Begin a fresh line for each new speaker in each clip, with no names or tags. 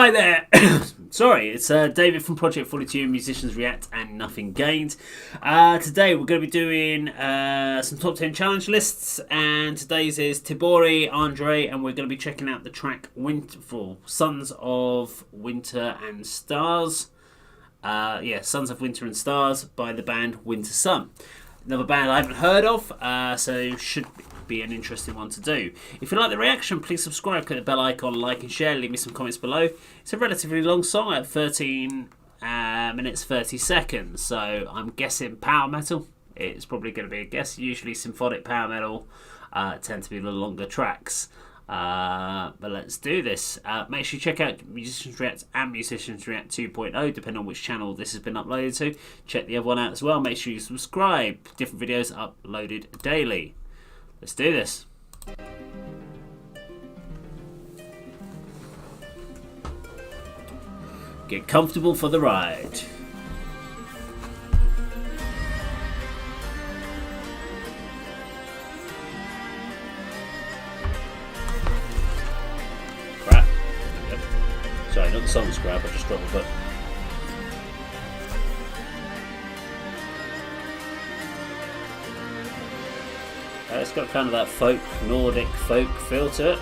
Hi there. Sorry, it's David from Project 42, Musicians React and Nothing Gained. Today we're going to be doing some top 10 challenge lists, and today's is Tibori, Andre, and we're going to be checking out the track Winterful, Sons of Winter and Stars. Sons of Winter and Stars by the band Wintersun. Another band I haven't heard of, so should be an interesting one to do. If you like the reaction, please subscribe, click the bell icon, like and share, leave me some comments below. It's a relatively long song at 13 minutes 30 seconds, so I'm guessing power metal. It's probably going to be a guess. Usually symphonic power metal tend to be the longer tracks. But let's do this. Make sure you check out Musicians React and Musicians React 2.0, depending on which channel this has been uploaded to. Check the other one out as well. Make sure you subscribe. Different videos uploaded daily. Let's do this. Get comfortable for the ride. Crap. Yep. Sorry, not the song's crap, I just dropped the button. It's got kind of that Nordic folk feel to it.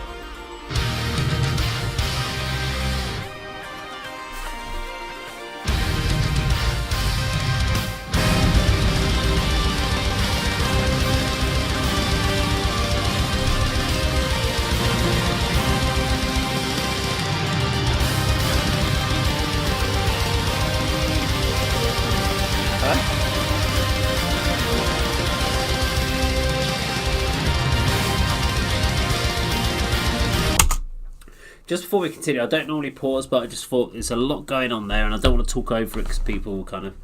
Just before we continue, I don't normally pause, but I just thought there's a lot going on there and I don't want to talk over it because people will kind of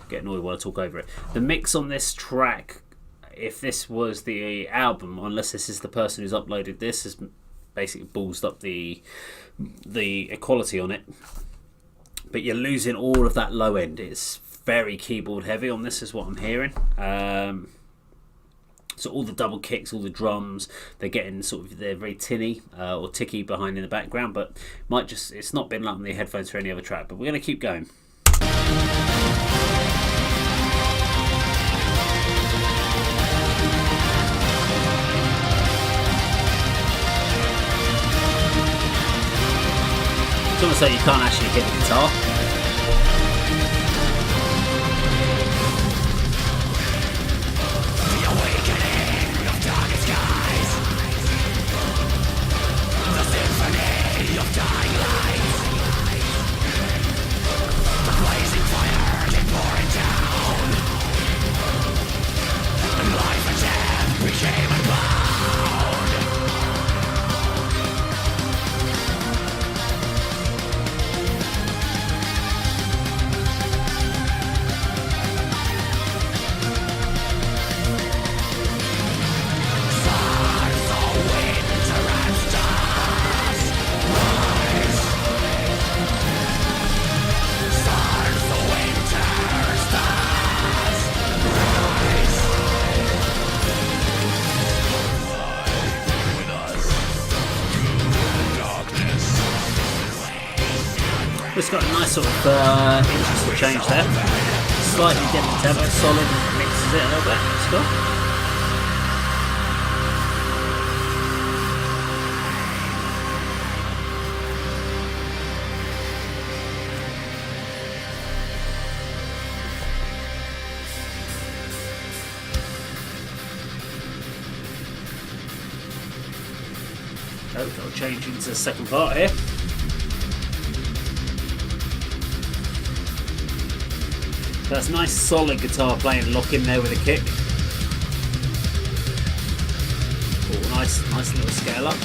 get annoyed when I talk over it. The mix on this track, if this was the album, unless this is the person who's uploaded this, has basically ballsed up the equality on it. But you're losing all of that low end. It's very keyboard heavy on this, is what I'm hearing. So all the double kicks, all the drums, they're very tinny or ticky behind in the background, but it's not been like on the headphones for any other track, but we're going to keep going. It's almost like you can't actually hit the guitar. It's got a nice sort of interesting change there. Slightly different tempo, solid, mixes it a little bit. It's cool. Got to change into the second part here. That's nice solid guitar playing, lock in there with a kick. Oh, nice little scale up.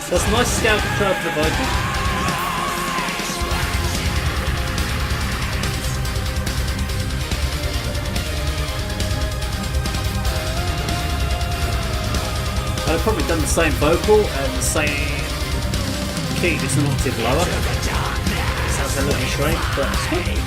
That's nice scale control for the vocal. I'd have probably done the same vocal and the same key, just an octave lower. Sounds a little strange, but it's good.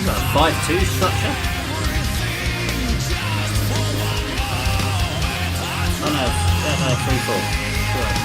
Got a 5-2 structure. Oh no, 3-4. Right.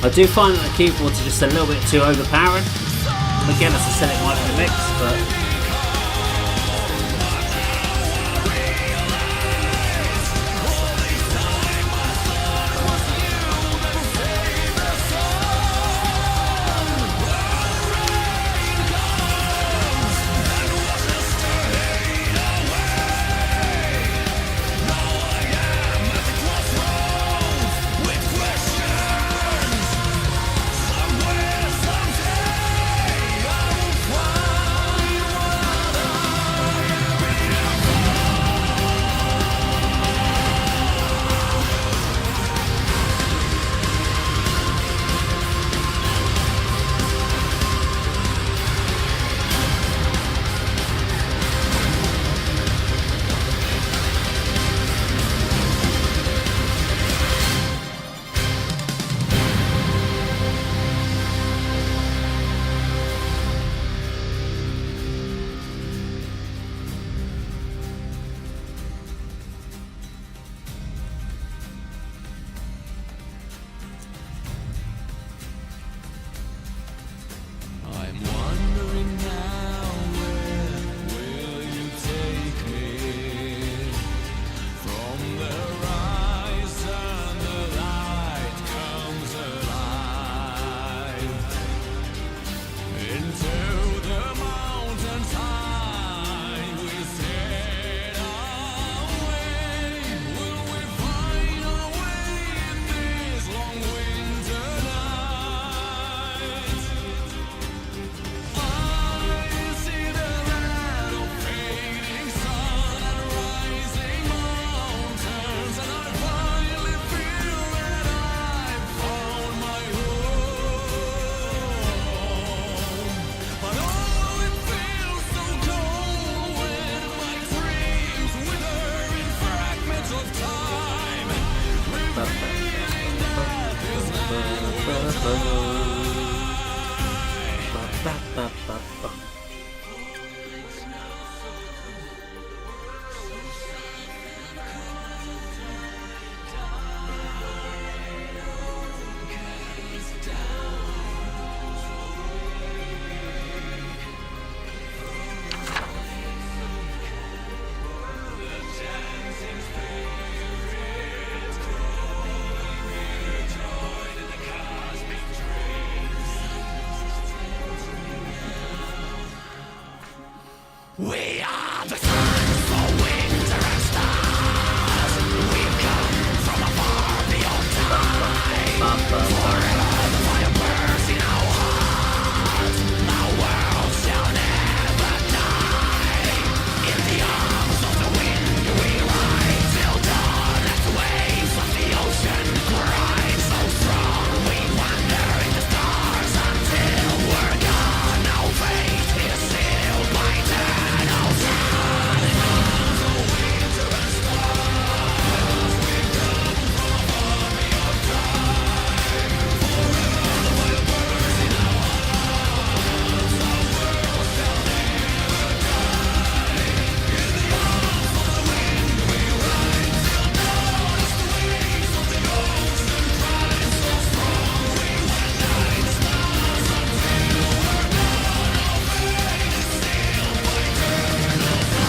I do find that the keyboards are just a little bit too overpowering. Again, as I said, it might be the mix, but
We are the sons of winter and stars. We've come from afar beyond time. Forever the fire burns in our hearts. Our world shall never die. In the arms of the wind we ride till dawn as the waves of the ocean cry. So strong we wander in the stars until we're gone. Our fate is sealed by eternal sun. Winter and stars, we come from afar beyond time. Forever the fire burns in our hearts. Our world shall never die. In the arms of the wind we ride till dawn as the waves of the ocean cry. So strong we wander in the stars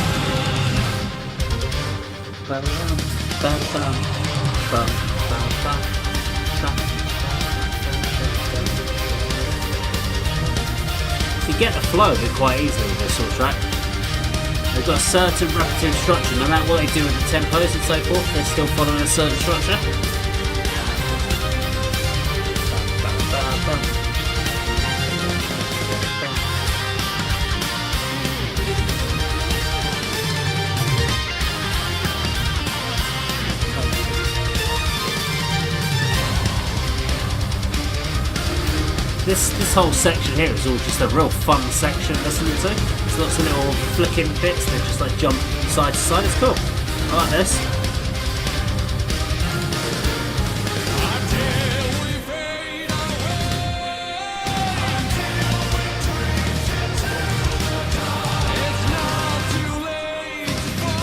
until we're gone. Our fate is sealed by eternal sun.
You get the flow of it quite easily with this sort of track. They've got a certain repetitive structure, no matter what they do with the tempos and so forth, they're still following a certain structure. This whole section here is all just a real fun section listening to. There's lots of little flicking bits that just like jump side to side. It's cool. I like this.
Until we fade away, it's not too late to find a way. Until we fade it's not too late to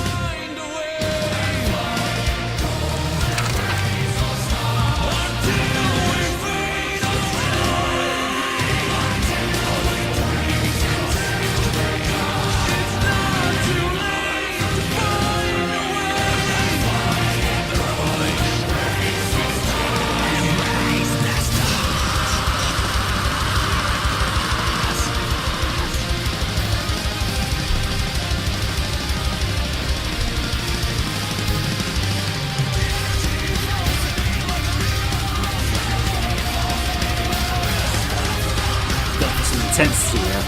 find a
Got some intensity there.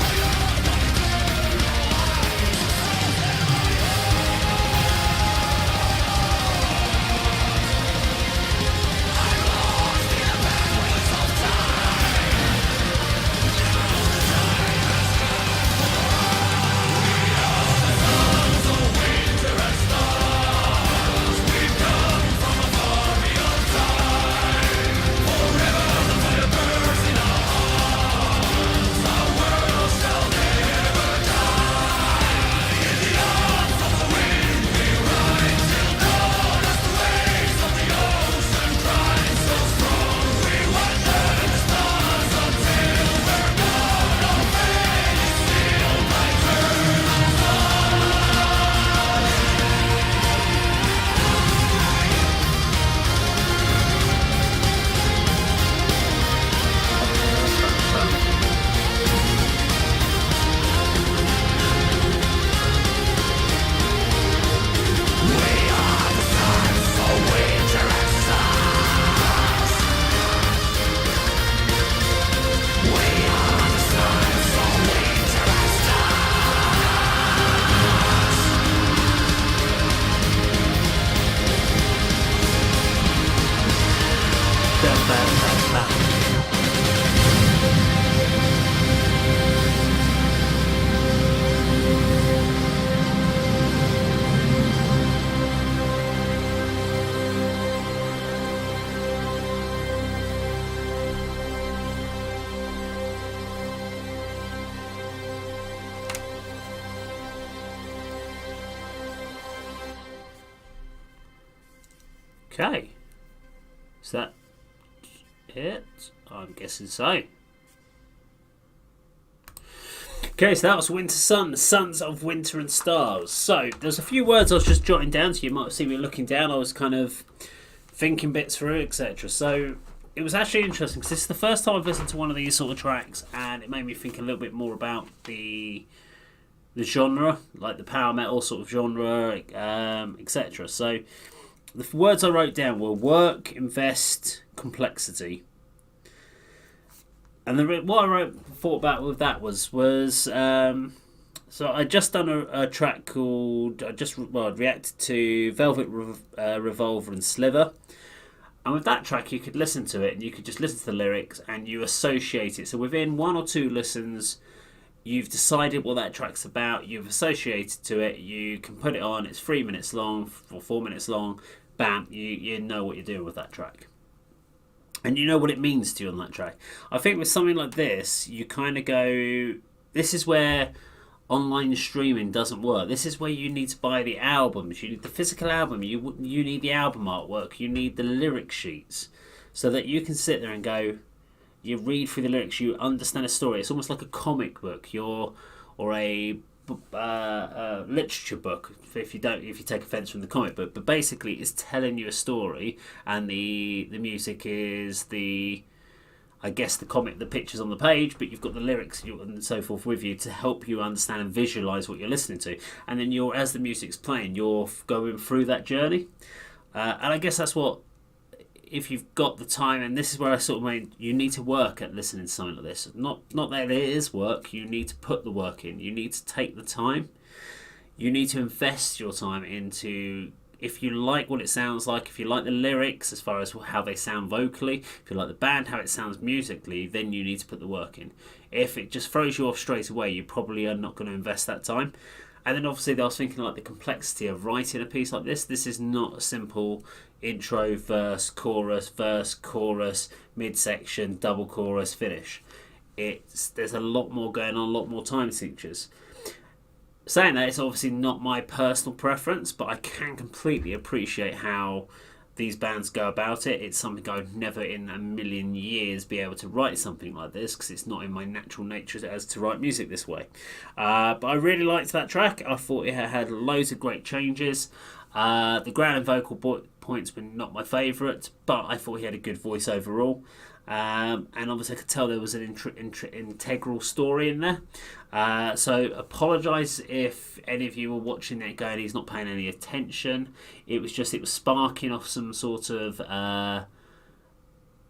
Okay. Is that it? I'm guessing so. Okay, so that was Wintersun, the Sons of Winter and Stars. So, there's a few words I was just jotting down, so you might see me looking down. I was kind of thinking bits through, etc. So, it was actually interesting, because this is the first time I've listened to one of these sort of tracks, and it made me think a little bit more about the the genre, like the power metal sort of genre, etc. So the words I wrote down were work, invest, complexity. And what I thought about with that was so I just done a track called I reacted to Velvet Revolver and Sliver. And with that track, you could listen to it and you could just listen to the lyrics and you associate it. So within 1 or 2 listens, you've decided what that track's about. You've associated to it. You can put it on. It's 3 minutes long or 4 minutes long. Bam! You know what you're doing with that track, and you know what it means to you on that track. I think with something like this, you kind of go. This is where online streaming doesn't work. This is where you need to buy the albums. You need the physical album. You need the album artwork. You need the lyric sheets, so that you can sit there and go. You read through the lyrics. You understand a story. It's almost like a comic book. Or a literature book. If you take offence from the comic book, but basically it's telling you a story, and the music is the comic, the pictures on the page, but you've got the lyrics and so forth with you to help you understand and visualize what you're listening to. And then as the music's playing, you're going through that journey. And I guess that's what, if you've got the time, and this is where I sort of made, you need to work at listening to something like this. Not that it is work, you need to put the work in. You need to take the time. You need to invest your time into, if you like what it sounds like, if you like the lyrics as far as how they sound vocally, if you like the band, how it sounds musically, then you need to put the work in. If it just throws you off straight away, you probably are not going to invest that time. And then obviously I was thinking like the complexity of writing a piece like this. This is not a simple intro, verse, chorus, midsection, double chorus, finish. There's a lot more going on, a lot more time signatures. Saying that, it's obviously not my personal preference, but I can completely appreciate how these bands go about it. It's something I would never in a million years be able to write something like this, because it's not in my natural nature as to write music this way. But I really liked that track. I thought it had loads of great changes. The ground and vocal points were not my favourite, but I thought he had a good voice overall. And obviously I could tell there was an integral story in there. So apologise if any of you were watching it going, he's not paying any attention. It was sparking off some sort of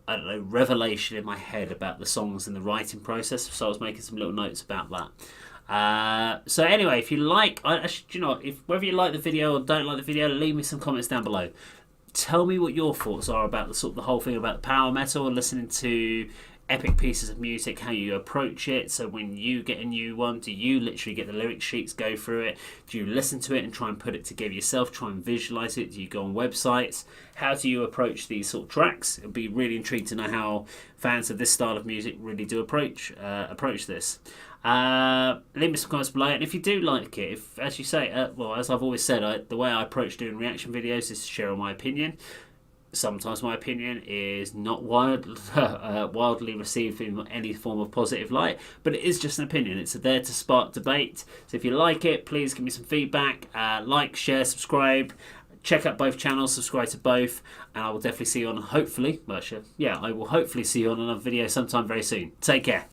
revelation in my head about the songs and the writing process. So I was making some little notes about that. So anyway, if you like, whether you like the video or don't like the video, leave me some comments down below. Tell me what your thoughts are about the whole thing about power metal and listening to epic pieces of music, how you approach it. So when you get a new one, do you literally get the lyric sheets, go through it? Do you listen to it and try and put it together yourself, try and visualize it? Do you go on websites? How do you approach these sort of tracks? It'd be really intrigued to know how fans of this style of music really do approach this. Leave me some comments below, and if you do like it, if, as you say, as I've always said, the way I approach doing reaction videos is to share my opinion. Sometimes my opinion is not wildly received in any form of positive light, but it is just an opinion. It's there to spark debate. So if you like it, please give me some feedback. Like, share, subscribe. Check out both channels, subscribe to both, and I will definitely see you on, I will hopefully see you on another video sometime very soon. Take care.